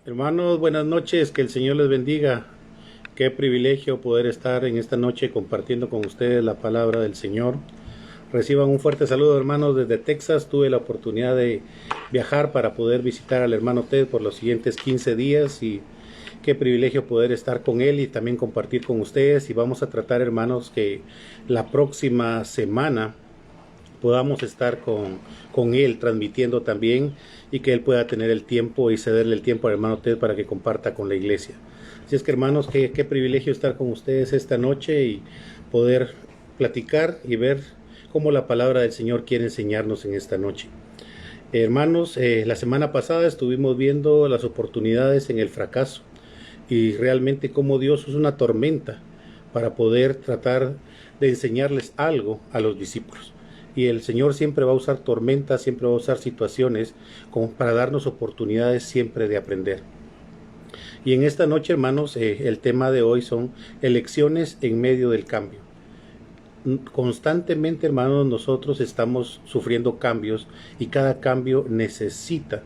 Hermanos, buenas noches, que el Señor les bendiga. Qué privilegio poder estar en esta noche compartiendo con ustedes la palabra del Señor. Reciban un fuerte saludo, hermanos, desde Texas. Tuve la oportunidad de viajar para poder visitar al hermano Ted por los siguientes 15 días y qué privilegio poder estar con él y también compartir con ustedes. Y vamos a tratar, hermanos, que la próxima semana podamos estar con él transmitiendo también y que él pueda tener el tiempo y cederle el tiempo al hermano Ted para que comparta con la iglesia. Así es que, hermanos, qué privilegio estar con ustedes esta noche y poder platicar y ver cómo la palabra del Señor quiere enseñarnos en esta noche. Hermanos, la semana pasada estuvimos viendo las oportunidades en el fracaso y realmente cómo Dios es una tormenta para poder tratar de enseñarles algo a los discípulos. Y el Señor siempre va a usar tormentas, siempre va a usar situaciones como para darnos oportunidades siempre de aprender. Y en esta noche, hermanos, el tema de hoy son elecciones en medio del cambio. Constantemente, hermanos, nosotros estamos sufriendo cambios y cada cambio necesita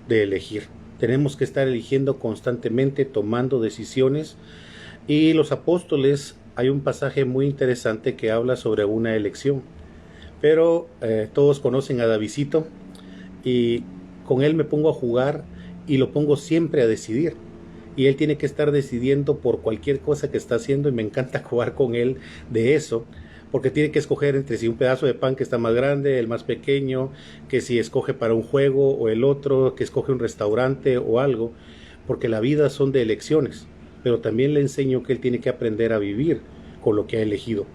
de elegir. Tenemos que estar eligiendo constantemente, tomando decisiones. Y los apóstoles, hay un pasaje muy interesante que habla sobre una elección. Pero todos conocen a Davidcito y con él me pongo a jugar y lo pongo siempre a decidir. Y él tiene que estar decidiendo por cualquier cosa que está haciendo y me encanta jugar con él de eso. Porque tiene que escoger entre si un pedazo de pan que está más grande, el más pequeño, que si escoge para un juego o el otro, que escoge un restaurante o algo. Porque la vida son de elecciones. Pero también le enseño que él tiene que aprender a vivir con lo que ha elegido.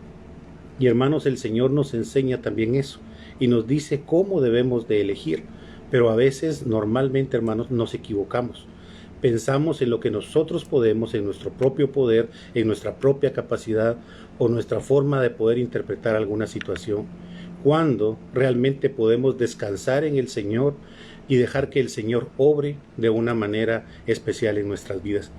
Y hermanos, el Señor nos enseña también eso y nos dice cómo debemos de elegir. Pero a veces, normalmente, hermanos, nos equivocamos. Pensamos en lo que nosotros podemos, en nuestro propio poder, en nuestra propia capacidad o nuestra forma de poder interpretar alguna situación, cuando realmente podemos descansar en el Señor y dejar que el Señor obre de una manera especial en nuestras vidas.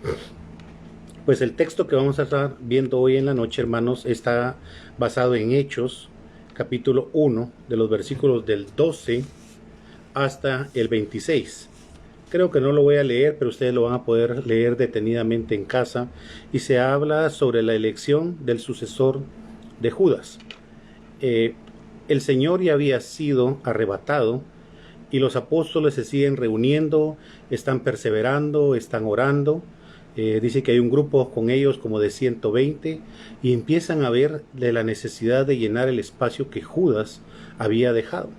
Pues el texto que vamos a estar viendo hoy en la noche, hermanos, está basado en Hechos, capítulo 1, de los versículos del 12 hasta el 26. Creo que no lo voy a leer, pero ustedes lo van a poder leer detenidamente en casa. Y se habla sobre la elección del sucesor de Judas. El Señor ya había sido arrebatado y los apóstoles se siguen reuniendo, están perseverando, están orando. Dice que hay un grupo con ellos como de 120 y empiezan a ver de la necesidad de llenar el espacio que Judas había dejado.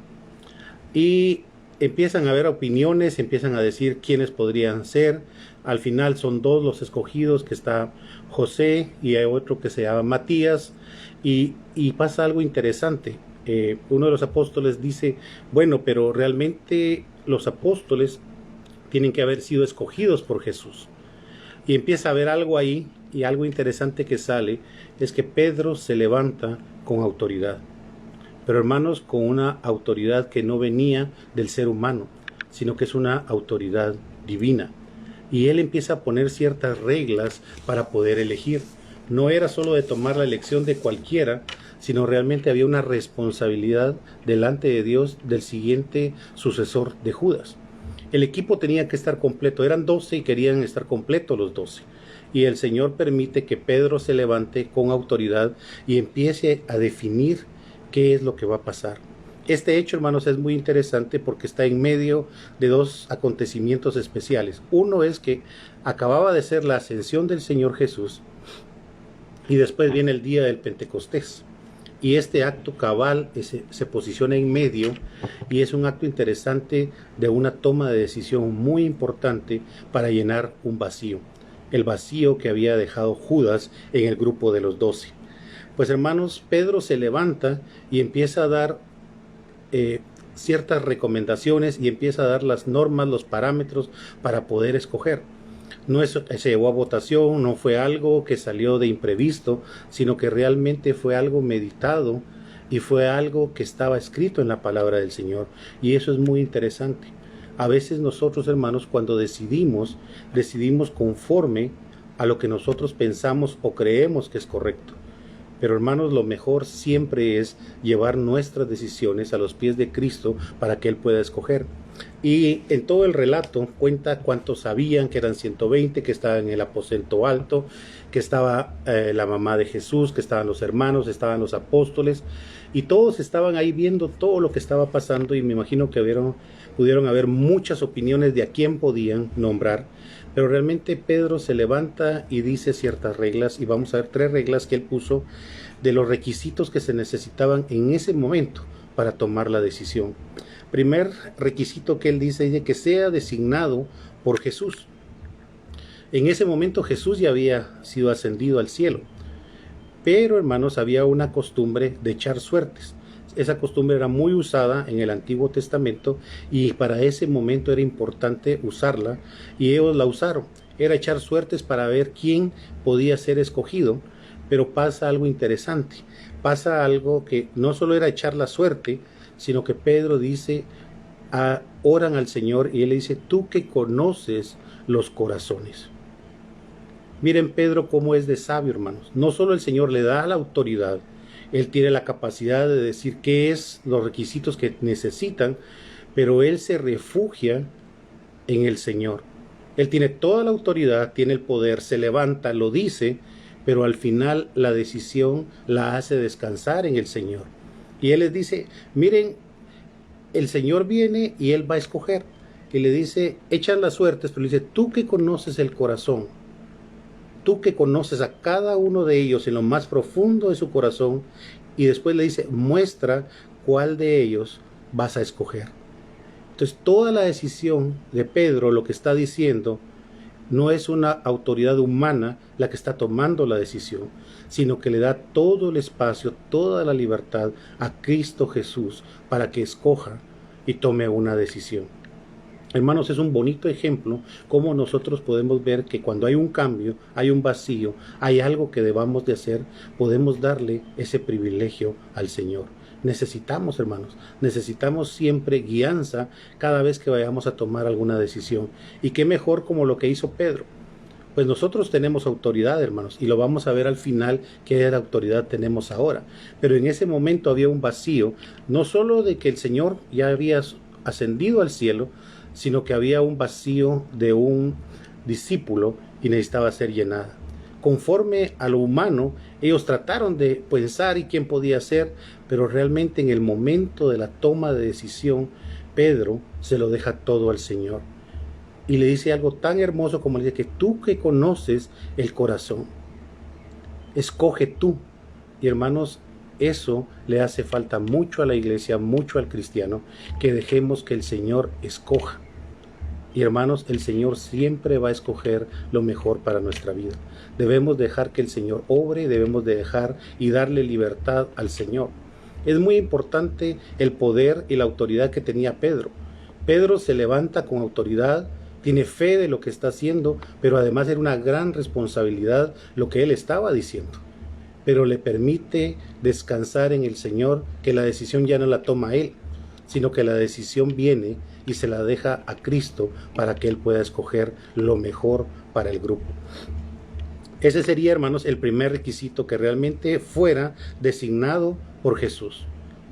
Y empiezan a haber opiniones, empiezan a decir quiénes podrían ser. Al final son dos los escogidos, que está José y hay otro que se llama Matías. Y pasa algo interesante. Uno de los apóstoles dice, bueno, pero realmente los apóstoles tienen que haber sido escogidos por Jesús. Y empieza a haber algo ahí, y algo interesante que sale es que Pedro se levanta con autoridad. Pero hermanos, con una autoridad que no venía del ser humano, sino que es una autoridad divina. Y él empieza a poner ciertas reglas para poder elegir. No era solo de tomar la elección de cualquiera, sino realmente había una responsabilidad delante de Dios del siguiente sucesor de Judas. El equipo tenía que estar completo, eran 12 y querían estar completos los 12. Y el Señor permite que Pedro se levante con autoridad y empiece a definir qué es lo que va a pasar. Este hecho, hermanos, es muy interesante porque está en medio de dos acontecimientos especiales. Uno es que acababa de ser la ascensión del Señor Jesús y después viene el día del Pentecostés. Y este acto cabal se posiciona en medio y es un acto interesante de una toma de decisión muy importante para llenar un vacío. El vacío que había dejado Judas en el grupo de los 12. Pues hermanos, Pedro se levanta y empieza a dar ciertas recomendaciones y empieza a dar las normas, los parámetros para poder escoger. No se llevó a votación, no fue algo que salió de imprevisto, sino que realmente fue algo meditado y fue algo que estaba escrito en la palabra del Señor. Y eso es muy interesante. A veces nosotros, hermanos, cuando decidimos conforme a lo que nosotros pensamos o creemos que es correcto. Pero hermanos, lo mejor siempre es llevar nuestras decisiones a los pies de Cristo para que Él pueda escoger. Y en todo el relato cuenta cuántos sabían, que eran 120, que estaban en el aposento alto, que estaba la mamá de Jesús, que estaban los hermanos, estaban los apóstoles, y todos estaban ahí viendo todo lo que estaba pasando, y me imagino que pudieron haber muchas opiniones de a quién podían nombrar, pero realmente Pedro se levanta y dice ciertas reglas, y vamos a ver 3 reglas que él puso de los requisitos que se necesitaban en ese momento para tomar la decisión. Primer requisito que él dice que sea designado por Jesús. En ese momento Jesús ya había sido ascendido al cielo, pero hermanos, había una costumbre de echar suertes. Esa costumbre era muy usada en el Antiguo Testamento y para ese momento era importante usarla, y ellos la usaron. Era echar suertes para ver quién podía ser escogido, pero pasa algo interesante. Pasa algo que no solo era echar la suerte, sino que Pedro dice, oran al Señor y él le dice, tú que conoces los corazones. Miren Pedro cómo es de sabio, hermanos. No solo el Señor le da la autoridad, él tiene la capacidad de decir qué es los requisitos que necesitan, pero él se refugia en el Señor. Él tiene toda la autoridad, tiene el poder, se levanta, lo dice, pero al final la decisión la hace descansar en el Señor. Y él les dice, miren, el Señor viene y él va a escoger. Y le dice, echan las suertes, pero le dice, tú que conoces el corazón, tú que conoces a cada uno de ellos en lo más profundo de su corazón, y después le dice, muestra cuál de ellos vas a escoger. Entonces toda la decisión de Pedro, lo que está diciendo, no es una autoridad humana la que está tomando la decisión, sino que le da todo el espacio, toda la libertad a Cristo Jesús para que escoja y tome una decisión. Hermanos, es un bonito ejemplo cómo nosotros podemos ver que cuando hay un cambio, hay un vacío, hay algo que debamos de hacer, podemos darle ese privilegio al Señor. Necesitamos, hermanos, necesitamos siempre guianza cada vez que vayamos a tomar alguna decisión. Y qué mejor como lo que hizo Pedro. Pues nosotros tenemos autoridad, hermanos, y lo vamos a ver al final qué autoridad tenemos ahora. Pero en ese momento había un vacío, no solo de que el Señor ya había ascendido al cielo, sino que había un vacío de un discípulo y necesitaba ser llenada. Conforme a lo humano, ellos trataron de pensar y quién podía ser, pero realmente en el momento de la toma de decisión, Pedro se lo deja todo al Señor. Y le dice algo tan hermoso como le dice, que tú que conoces el corazón, escoge tú. Y hermanos, eso le hace falta mucho a la iglesia, mucho al cristiano, que dejemos que el Señor escoja. Y hermanos, el Señor siempre va a escoger lo mejor para nuestra vida. Debemos dejar que el Señor obre, debemos de dejar y darle libertad al Señor. Es muy importante el poder y la autoridad que tenía Pedro. Pedro se levanta con autoridad, tiene fe de lo que está haciendo, pero además era una gran responsabilidad lo que él estaba diciendo. Pero le permite descansar en el Señor, que la decisión ya no la toma él, sino que la decisión viene y se la deja a Cristo para que Él pueda escoger lo mejor para el grupo. Ese sería, hermanos, el primer requisito, que realmente fuera designado por Jesús.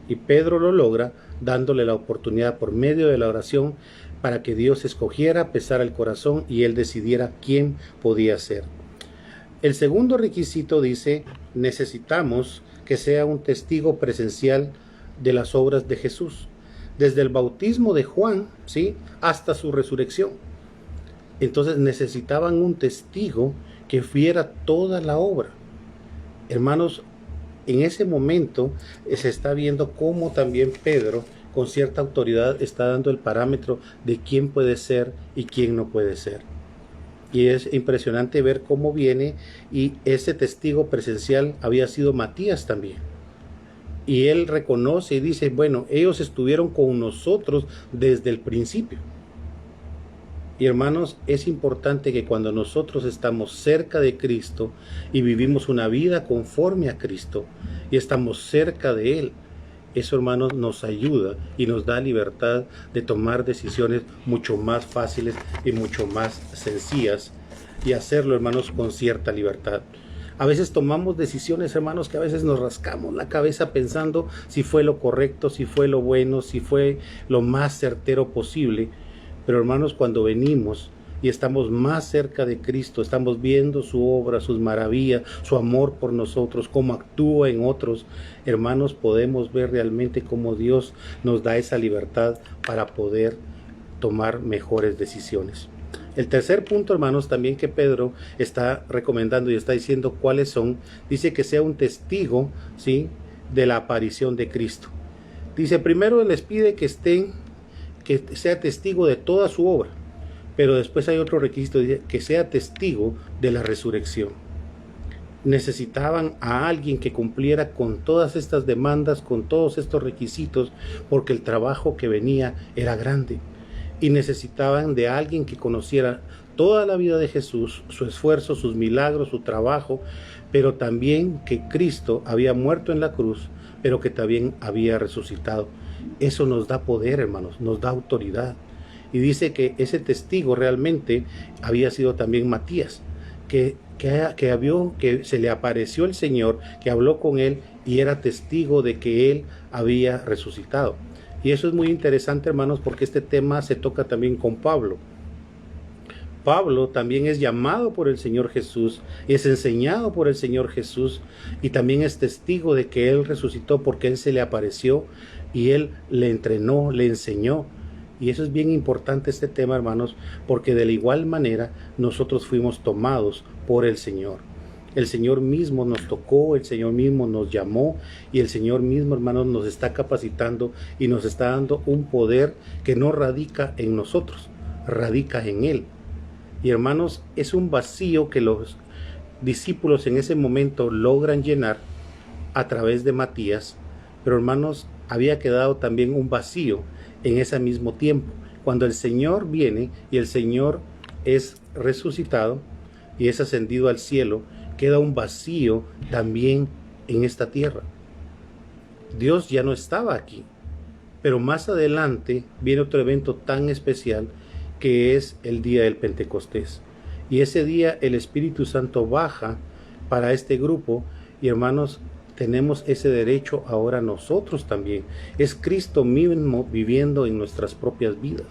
Y Pedro lo logra dándole la oportunidad por medio de la oración para que Dios escogiera, pesara el corazón y Él decidiera quién podía ser. El segundo requisito dice, necesitamos que sea un testigo presencial de las obras de Jesús, desde el bautismo de Juan, ¿sí?, hasta su resurrección. Entonces necesitaban un testigo que viera toda la obra. Hermanos, en ese momento se está viendo cómo también Pedro, con cierta autoridad, está dando el parámetro de quién puede ser y quién no puede ser. Y es impresionante ver cómo viene, y ese testigo presencial había sido Matías también. Y él reconoce y dice, bueno, ellos estuvieron con nosotros desde el principio. Y hermanos, es importante que cuando nosotros estamos cerca de Cristo y vivimos una vida conforme a Cristo y estamos cerca de Él, eso, hermanos, nos ayuda y nos da libertad de tomar decisiones mucho más fáciles y mucho más sencillas, y hacerlo, hermanos, con cierta libertad. A veces tomamos decisiones, hermanos, que a veces nos rascamos la cabeza pensando si fue lo correcto, si fue lo bueno, si fue lo más certero posible. Pero hermanos, cuando venimos y estamos más cerca de Cristo, estamos viendo su obra, sus maravillas, su amor por nosotros, cómo actúa en otros, hermanos, podemos ver realmente cómo Dios nos da esa libertad para poder tomar mejores decisiones. El tercer punto, hermanos, también que Pedro está recomendando y está diciendo cuáles son, dice que sea un testigo, ¿sí?, de la aparición de Cristo. Dice, primero les pide que sea testigo de toda su obra, pero después hay otro requisito, dice que sea testigo de la resurrección. Necesitaban a alguien que cumpliera con todas estas demandas, con todos estos requisitos, porque el trabajo que venía era grande. Y necesitaban de alguien que conociera toda la vida de Jesús, su esfuerzo, sus milagros, su trabajo, pero también que Cristo había muerto en la cruz, pero que también había resucitado. Eso nos da poder, hermanos, nos da autoridad. Y dice que ese testigo realmente había sido también Matías, que se le apareció el Señor, que habló con él y era testigo de que él había resucitado. Y eso es muy interesante, hermanos, porque este tema se toca también con Pablo. Pablo también es llamado por el Señor Jesús, es enseñado por el Señor Jesús y también es testigo de que él resucitó porque él se le apareció y él le entrenó, le enseñó. Y eso es bien importante este tema, hermanos, porque de la igual manera nosotros fuimos tomados por el Señor. El Señor mismo nos tocó, el Señor mismo nos llamó y el Señor mismo, hermanos, nos está capacitando y nos está dando un poder que no radica en nosotros, radica en Él. Y hermanos, es un vacío que los discípulos en ese momento logran llenar a través de Matías, pero hermanos, había quedado también un vacío en ese mismo tiempo. Cuando el Señor viene y el Señor es resucitado y es ascendido al cielo, queda un vacío también en esta tierra. Dios ya no estaba aquí, pero más adelante viene otro evento tan especial que es el día del Pentecostés. Y ese día el Espíritu Santo baja para este grupo y hermanos, tenemos ese derecho ahora nosotros también. Es Cristo mismo viviendo en nuestras propias vidas.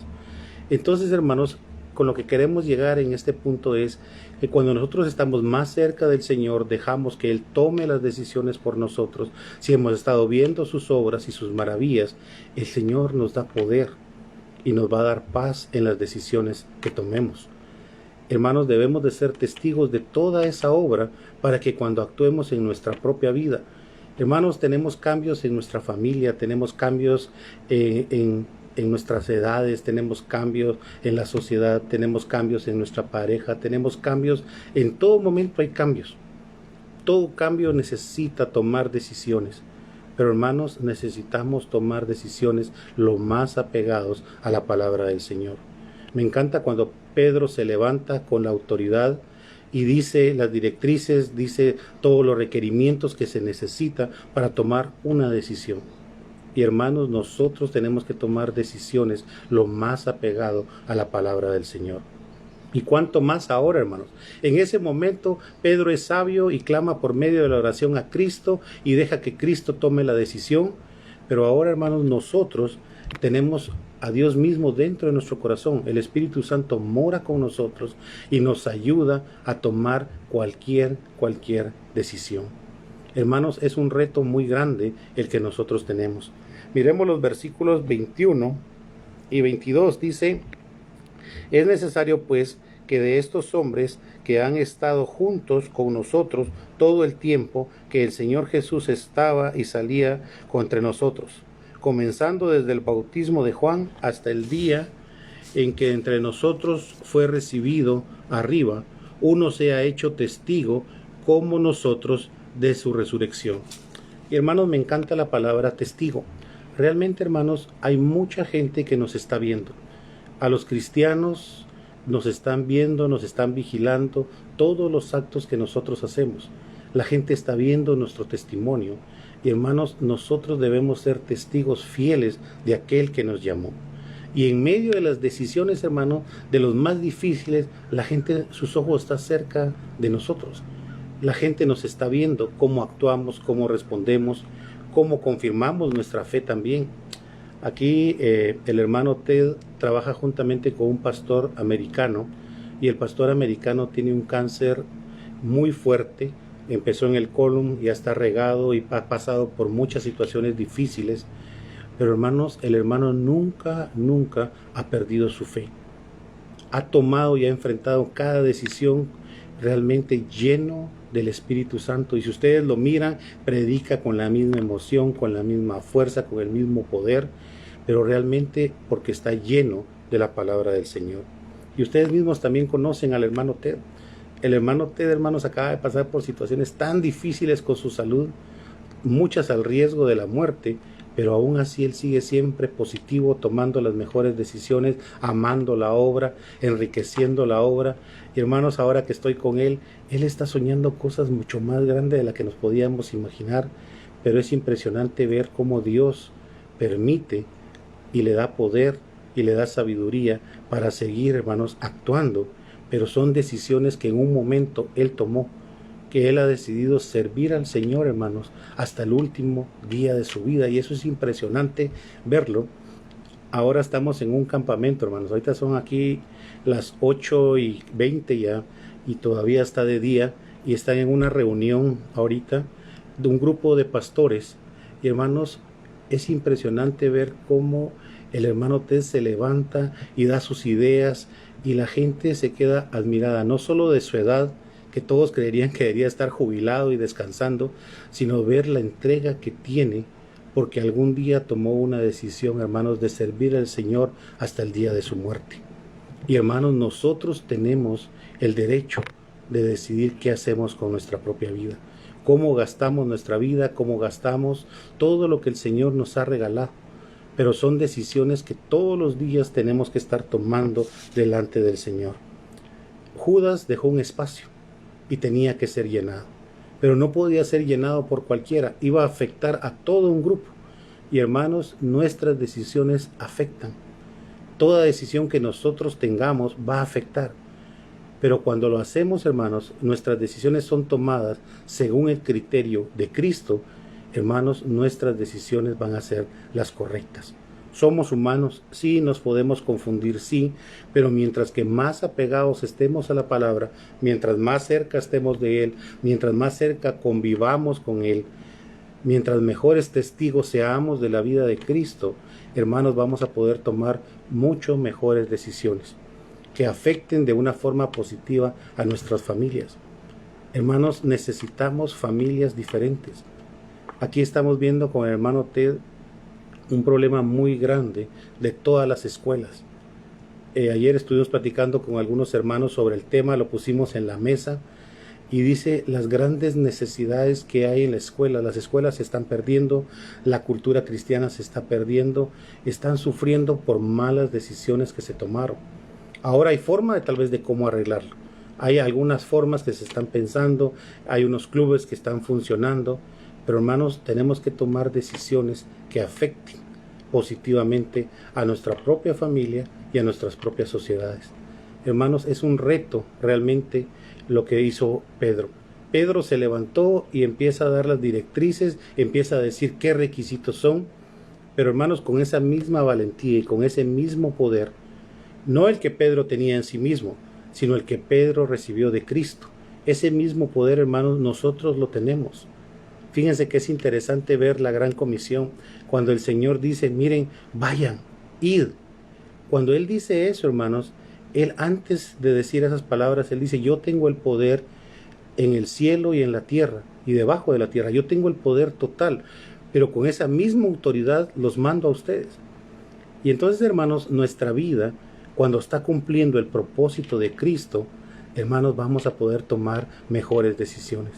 Entonces, hermanos, con lo que queremos llegar en este punto es que cuando nosotros estamos más cerca del Señor, dejamos que Él tome las decisiones por nosotros. Si hemos estado viendo sus obras y sus maravillas, el Señor nos da poder y nos va a dar paz en las decisiones que tomemos. Hermanos, debemos de ser testigos de toda esa obra para que cuando actuemos en nuestra propia vida, hermanos, tenemos cambios en nuestra familia, tenemos cambios en nuestras edades, tenemos cambios en la sociedad, tenemos cambios en nuestra pareja, tenemos cambios, en todo momento hay cambios. Todo cambio necesita tomar decisiones. Pero hermanos, necesitamos tomar decisiones lo más apegados a la palabra del Señor. Me encanta cuando Pedro se levanta con la autoridad y dice las directrices, dice todos los requerimientos que se necesita para tomar una decisión. Y hermanos, nosotros tenemos que tomar decisiones lo más apegado a la palabra del Señor. Y cuánto más ahora, hermanos. En ese momento Pedro es sabio y clama por medio de la oración a Cristo y deja que Cristo tome la decisión. Pero ahora, hermanos, nosotros tenemos a Dios mismo dentro de nuestro corazón. El Espíritu Santo mora con nosotros y nos ayuda a tomar cualquier decisión. Hermanos, es un reto muy grande el que nosotros tenemos. Miremos los versículos 21 y 22. Dice: es necesario pues que de estos hombres que han estado juntos con nosotros todo el tiempo que el Señor Jesús estaba y salía entre nosotros, comenzando desde el bautismo de Juan hasta el día en que entre nosotros fue recibido arriba, uno sea hecho testigo como nosotros de su resurrección. Y hermanos, me encanta la palabra testigo. Realmente, hermanos, hay mucha gente que nos está viendo. A los cristianos nos están viendo, nos están vigilando todos los actos que nosotros hacemos. La gente está viendo nuestro testimonio. Y hermanos, nosotros debemos ser testigos fieles de aquel que nos llamó. Y en medio de las decisiones, hermanos, de los más difíciles, la gente, sus ojos están cerca de nosotros. La gente nos está viendo cómo actuamos, cómo respondemos, cómo confirmamos nuestra fe también. Aquí el hermano Ted trabaja juntamente con un pastor americano, y el pastor americano tiene un cáncer muy fuerte. Empezó en el colon, ya está regado y ha pasado por muchas situaciones difíciles. Pero hermanos, el hermano nunca ha perdido su fe. Ha tomado y ha enfrentado cada decisión realmente lleno del Espíritu Santo. Y si ustedes lo miran, predica con la misma emoción, con la misma fuerza, con el mismo poder, pero realmente porque está lleno de la palabra del Señor. Y ustedes mismos también conocen al hermano Ted. El hermano Ted, hermanos, acaba de pasar por situaciones tan difíciles con su salud, muchas al riesgo de la muerte, pero aún así él sigue siempre positivo, tomando las mejores decisiones, amando la obra, enriqueciendo la obra. Y hermanos, ahora que estoy con él está soñando cosas mucho más grandes de las que nos podíamos imaginar, pero es impresionante ver cómo Dios permite y le da poder y le da sabiduría para seguir, hermanos, actuando. Pero son decisiones que en un momento él tomó, que él ha decidido servir al Señor, hermanos, hasta el último día de su vida. Y eso es impresionante verlo. Ahora estamos en un campamento, hermanos. Ahorita son aquí las 8:20 ya, y todavía está de día, y están en una reunión ahorita de un grupo de pastores. Y hermanos, es impresionante ver cómo el hermano Ted se levanta y da sus ideas, y la gente se queda admirada, no solo de su edad, que todos creerían que debería estar jubilado y descansando, sino ver la entrega que tiene, porque algún día tomó una decisión, hermanos, de servir al Señor hasta el día de su muerte. Y hermanos, nosotros tenemos el derecho de decidir qué hacemos con nuestra propia vida, cómo gastamos nuestra vida, cómo gastamos todo lo que el Señor nos ha regalado. Pero son decisiones que todos los días tenemos que estar tomando delante del Señor. Judas dejó un espacio y tenía que ser llenado, pero no podía ser llenado por cualquiera, iba a afectar a todo un grupo. Y hermanos, nuestras decisiones afectan. Toda decisión que nosotros tengamos va a afectar. Pero cuando lo hacemos, hermanos, nuestras decisiones son tomadas según el criterio de Cristo. Hermanos, nuestras decisiones van a ser las correctas. Somos humanos, sí, nos podemos confundir, sí, pero mientras que más apegados estemos a la palabra, mientras más cerca estemos de Él, mientras más cerca convivamos con Él, mientras mejores testigos seamos de la vida de Cristo, hermanos, vamos a poder tomar mucho mejores decisiones que afecten de una forma positiva a nuestras familias. Hermanos, necesitamos familias diferentes. Aquí estamos viendo con el hermano Ted un problema muy grande de todas las escuelas. Ayer estuvimos platicando con algunos hermanos sobre el tema, lo pusimos en la mesa, y dice las grandes necesidades que hay en la escuela. Las escuelas se están perdiendo, la cultura cristiana se está perdiendo, están sufriendo por malas decisiones que se tomaron. Ahora hay forma de tal vez de cómo arreglarlo. Hay algunas formas que se están pensando, hay unos clubes que están funcionando, pero hermanos, tenemos que tomar decisiones que afecten positivamente a nuestra propia familia y a nuestras propias sociedades. Hermanos, es un reto realmente lo que hizo Pedro. Pedro se levantó y empieza a dar las directrices, empieza a decir qué requisitos son, pero hermanos, con esa misma valentía y con ese mismo poder, no el que Pedro tenía en sí mismo, sino el que Pedro recibió de Cristo. Ese mismo poder, hermanos, nosotros lo tenemos. Fíjense que es interesante ver la gran comisión, cuando el Señor dice, miren, vayan, id. Cuando Él dice eso, hermanos, Él antes de decir esas palabras, Él dice, yo tengo el poder en el cielo y en la tierra, y debajo de la tierra, yo tengo el poder total, pero con esa misma autoridad los mando a ustedes. Y entonces, hermanos, nuestra vida, cuando está cumpliendo el propósito de Cristo, hermanos, vamos a poder tomar mejores decisiones.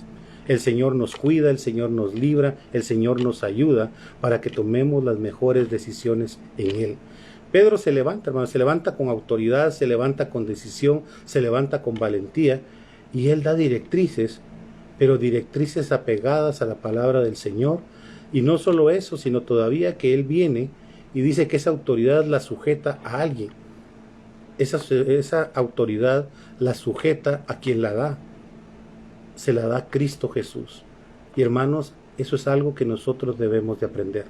El Señor nos cuida, el Señor nos libra, el Señor nos ayuda para que tomemos las mejores decisiones en Él. Pedro se levanta, hermanos, se levanta con autoridad, se levanta con decisión, se levanta con valentía, y Él da directrices, pero directrices apegadas a la palabra del Señor. Y no solo eso, sino todavía que Él viene y dice que esa autoridad la sujeta a alguien. Esa autoridad la sujeta a quien la da. Se la da Cristo Jesús. Y hermanos, eso es algo que nosotros debemos de aprender.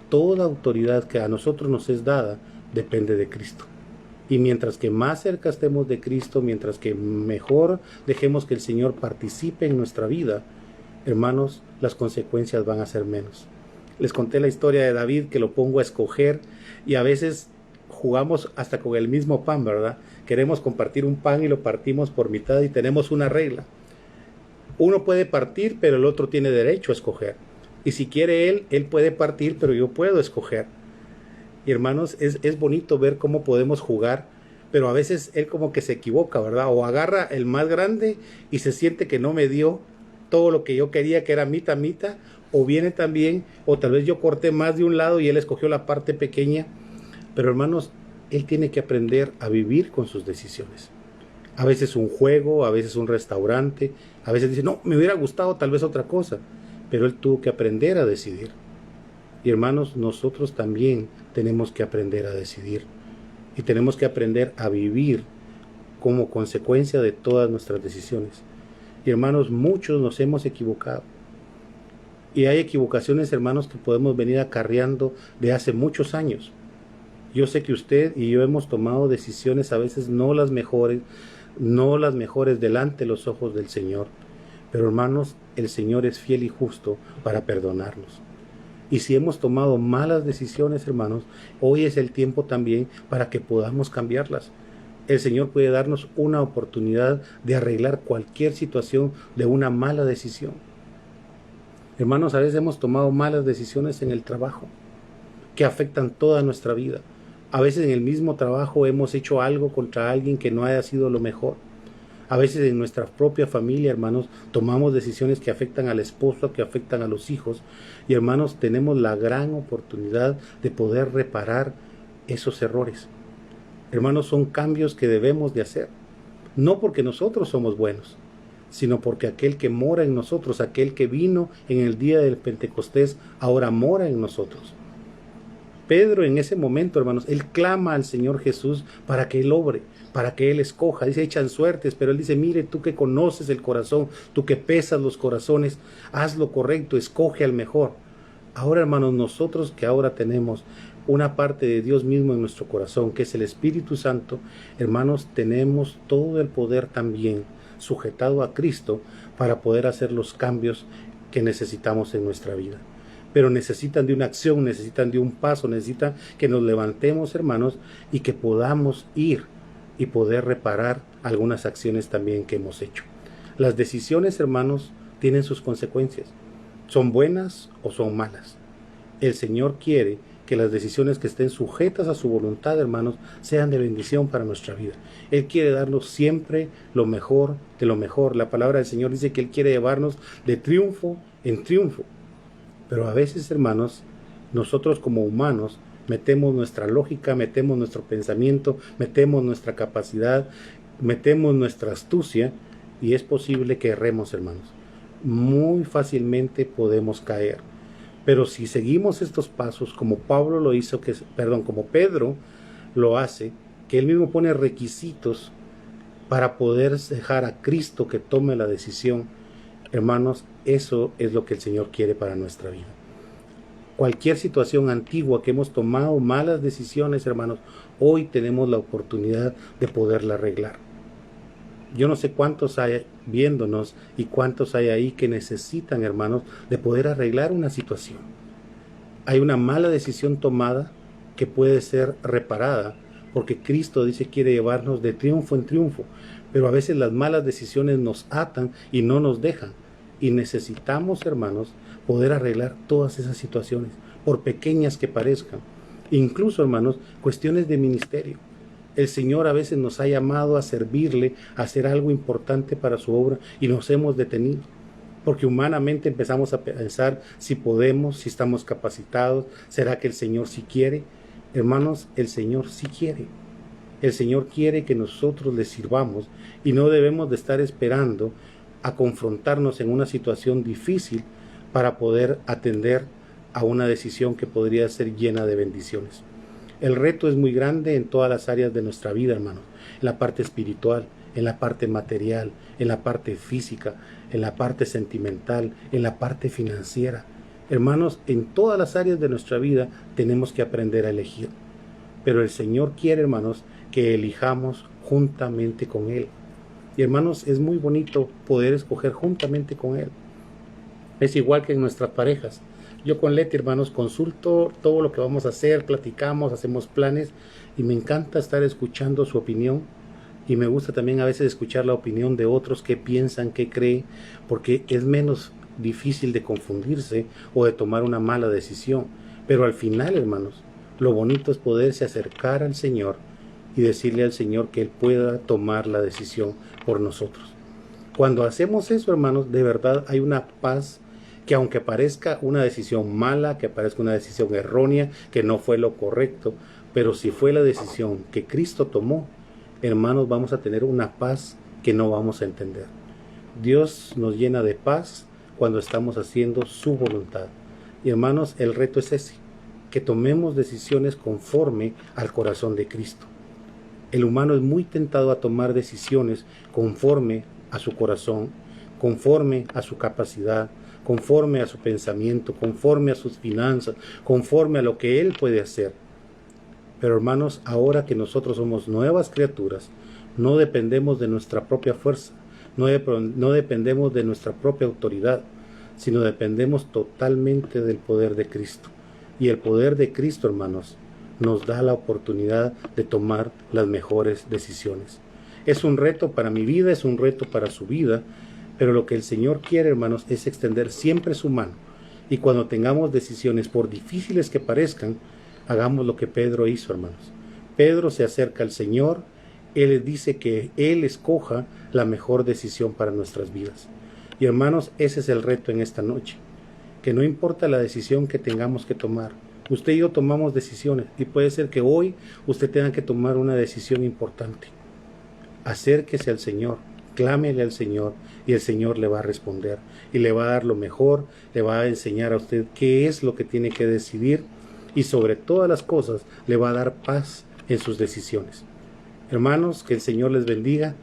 toda autoridad que a nosotros nos es dada depende de Cristo. Y mientras que más cerca estemos de Cristo, mientras que mejor dejemos que el Señor participe en nuestra vida, hermanos, las consecuencias van a ser menos. Les conté la historia de David, que lo pongo a escoger, y a veces jugamos hasta con el mismo pan, ¿verdad? Queremos compartir un pan y lo partimos por mitad y tenemos una regla. Uno puede partir, pero el otro tiene derecho a escoger. Y si quiere él puede partir, pero yo puedo escoger. Y hermanos, es bonito ver cómo podemos jugar, pero a veces él como que se equivoca, ¿verdad? O agarra el más grande y se siente que no me dio todo lo que yo quería, que era mitad, o viene también, o tal vez yo corté más de un lado y él escogió la parte pequeña. Pero hermanos, él tiene que aprender a vivir con sus decisiones. A veces un juego, a veces un restaurante, a veces dice, no, me hubiera gustado tal vez otra cosa, pero él tuvo que aprender a decidir. Y hermanos, nosotros también tenemos que aprender a decidir y tenemos que aprender a vivir como consecuencia de todas nuestras decisiones. Y hermanos, muchos nos hemos equivocado. Y hay equivocaciones, hermanos, que podemos venir acarreando de hace muchos años. Yo sé que usted y yo hemos tomado decisiones a veces no las mejores delante de los ojos del Señor. Pero hermanos, el Señor es fiel y justo para perdonarnos. Y si hemos tomado malas decisiones, hermanos, hoy es el tiempo también para que podamos cambiarlas. El Señor puede darnos una oportunidad de arreglar cualquier situación de una mala decisión. Hermanos, a veces hemos tomado malas decisiones en el trabajo que afectan toda nuestra vida. A veces en el mismo trabajo hemos hecho algo contra alguien que no haya sido lo mejor. A veces en nuestra propia familia, hermanos, tomamos decisiones que afectan al esposo, que afectan a los hijos. Y hermanos, tenemos la gran oportunidad de poder reparar esos errores. Hermanos, son cambios que debemos de hacer. No porque nosotros somos buenos, sino porque aquel que mora en nosotros, aquel que vino en el día del Pentecostés, ahora mora en nosotros. Pedro en ese momento, hermanos, él clama al Señor Jesús para que él obre, para que él escoja. Dice, echan suertes, pero él dice, mire, tú que conoces el corazón, tú que pesas los corazones, haz lo correcto, escoge al mejor. Ahora, hermanos, nosotros que ahora tenemos una parte de Dios mismo en nuestro corazón, que es el Espíritu Santo, hermanos, tenemos todo el poder también sujetado a Cristo para poder hacer los cambios que necesitamos en nuestra vida. Pero necesitan de una acción, necesitan de un paso, necesitan que nos levantemos, hermanos, y que podamos ir y poder reparar algunas acciones también que hemos hecho. Las decisiones, hermanos, tienen sus consecuencias. ¿Son buenas o son malas? El Señor quiere que las decisiones que estén sujetas a su voluntad, hermanos, sean de bendición para nuestra vida. Él quiere darnos siempre lo mejor de lo mejor. La palabra del Señor dice que Él quiere llevarnos de triunfo en triunfo. Pero a veces, hermanos, nosotros como humanos metemos nuestra lógica, metemos nuestro pensamiento, metemos nuestra capacidad, metemos nuestra astucia y es posible que erremos, hermanos. Muy fácilmente podemos caer. Pero si seguimos estos pasos, como Pablo lo hizo, como Pedro lo hace, que él mismo pone requisitos para poder dejar a Cristo que tome la decisión, hermanos, eso es lo que el Señor quiere para nuestra vida. Cualquier situación antigua que hemos tomado malas decisiones, hermanos, hoy tenemos la oportunidad de poderla arreglar. Yo no sé cuántos hay viéndonos y cuántos hay ahí que necesitan, hermanos, de poder arreglar una situación. Hay una mala decisión tomada que puede ser reparada, porque Cristo dice que quiere llevarnos de triunfo en triunfo, pero a veces las malas decisiones nos atan y no nos dejan. Y necesitamos, hermanos, poder arreglar todas esas situaciones, por pequeñas que parezcan. Incluso, hermanos, cuestiones de ministerio. El Señor a veces nos ha llamado a servirle, a hacer algo importante para su obra y nos hemos detenido. Porque humanamente empezamos a pensar si podemos, si estamos capacitados, ¿será que el Señor sí quiere? Hermanos, el Señor sí quiere. El Señor quiere que nosotros le sirvamos y no debemos de estar esperando a confrontarnos en una situación difícil para poder atender a una decisión que podría ser llena de bendiciones. El reto es muy grande en todas las áreas de nuestra vida, hermanos, en la parte espiritual, en la parte material, en la parte física, en la parte sentimental, en la parte financiera. Hermanos, en todas las áreas de nuestra vida tenemos que aprender a elegir. Pero el Señor quiere, hermanos, que elijamos juntamente con Él. Y hermanos, es muy bonito poder escoger juntamente con Él. Es igual que en nuestras parejas. Yo con Leti, hermanos, consulto todo lo que vamos a hacer, platicamos, hacemos planes y me encanta estar escuchando su opinión. Y me gusta también a veces escuchar la opinión de otros, qué piensan, qué creen, porque es menos difícil de confundirse o de tomar una mala decisión. Pero al final, hermanos, lo bonito es poderse acercar al Señor y decirle al Señor que Él pueda tomar la decisión por nosotros. Cuando hacemos eso, hermanos, de verdad hay una paz que, aunque parezca una decisión mala, que parezca una decisión errónea, que no fue lo correcto, pero si fue la decisión que Cristo tomó, hermanos, vamos a tener una paz que no vamos a entender. Dios nos llena de paz cuando estamos haciendo su voluntad. Y hermanos, el reto es ese, que tomemos decisiones conforme al corazón de Cristo. El humano es muy tentado a tomar decisiones conforme a su corazón, conforme a su capacidad, conforme a su pensamiento, conforme a sus finanzas, conforme a lo que él puede hacer. Pero hermanos, ahora que nosotros somos nuevas criaturas, no dependemos de nuestra propia fuerza, no dependemos de nuestra propia autoridad, sino dependemos totalmente del poder de Cristo. Y el poder de Cristo, hermanos, nos da la oportunidad de tomar las mejores decisiones. Es un reto para mi vida, es un reto para su vida, pero lo que el Señor quiere, hermanos, es extender siempre su mano. Y cuando tengamos decisiones, por difíciles que parezcan, hagamos lo que Pedro hizo, hermanos. Pedro se acerca al Señor, Él le dice que Él escoja la mejor decisión para nuestras vidas. Y hermanos, ese es el reto en esta noche, que no importa la decisión que tengamos que tomar, usted y yo tomamos decisiones y puede ser que hoy usted tenga que tomar una decisión importante. Acérquese al Señor, clámele al Señor y el Señor le va a responder y le va a dar lo mejor, le va a enseñar a usted qué es lo que tiene que decidir y sobre todas las cosas le va a dar paz en sus decisiones. Hermanos, que el Señor les bendiga.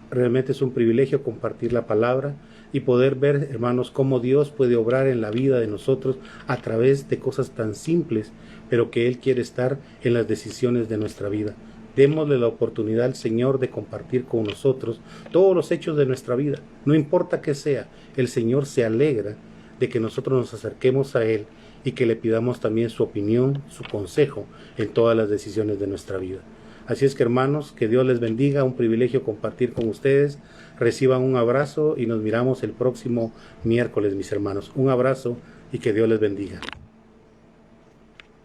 Realmente es un privilegio compartir la palabra y poder ver, hermanos, cómo Dios puede obrar en la vida de nosotros a través de cosas tan simples, pero que Él quiere estar en las decisiones de nuestra vida. Démosle la oportunidad al Señor de compartir con nosotros todos los hechos de nuestra vida. No importa qué sea, el Señor se alegra de que nosotros nos acerquemos a Él y que le pidamos también su opinión, su consejo en todas las decisiones de nuestra vida. Así es que, hermanos, que Dios les bendiga, un privilegio compartir con ustedes. Reciban un abrazo y nos miramos el próximo miércoles, mis hermanos. Un abrazo y que Dios les bendiga.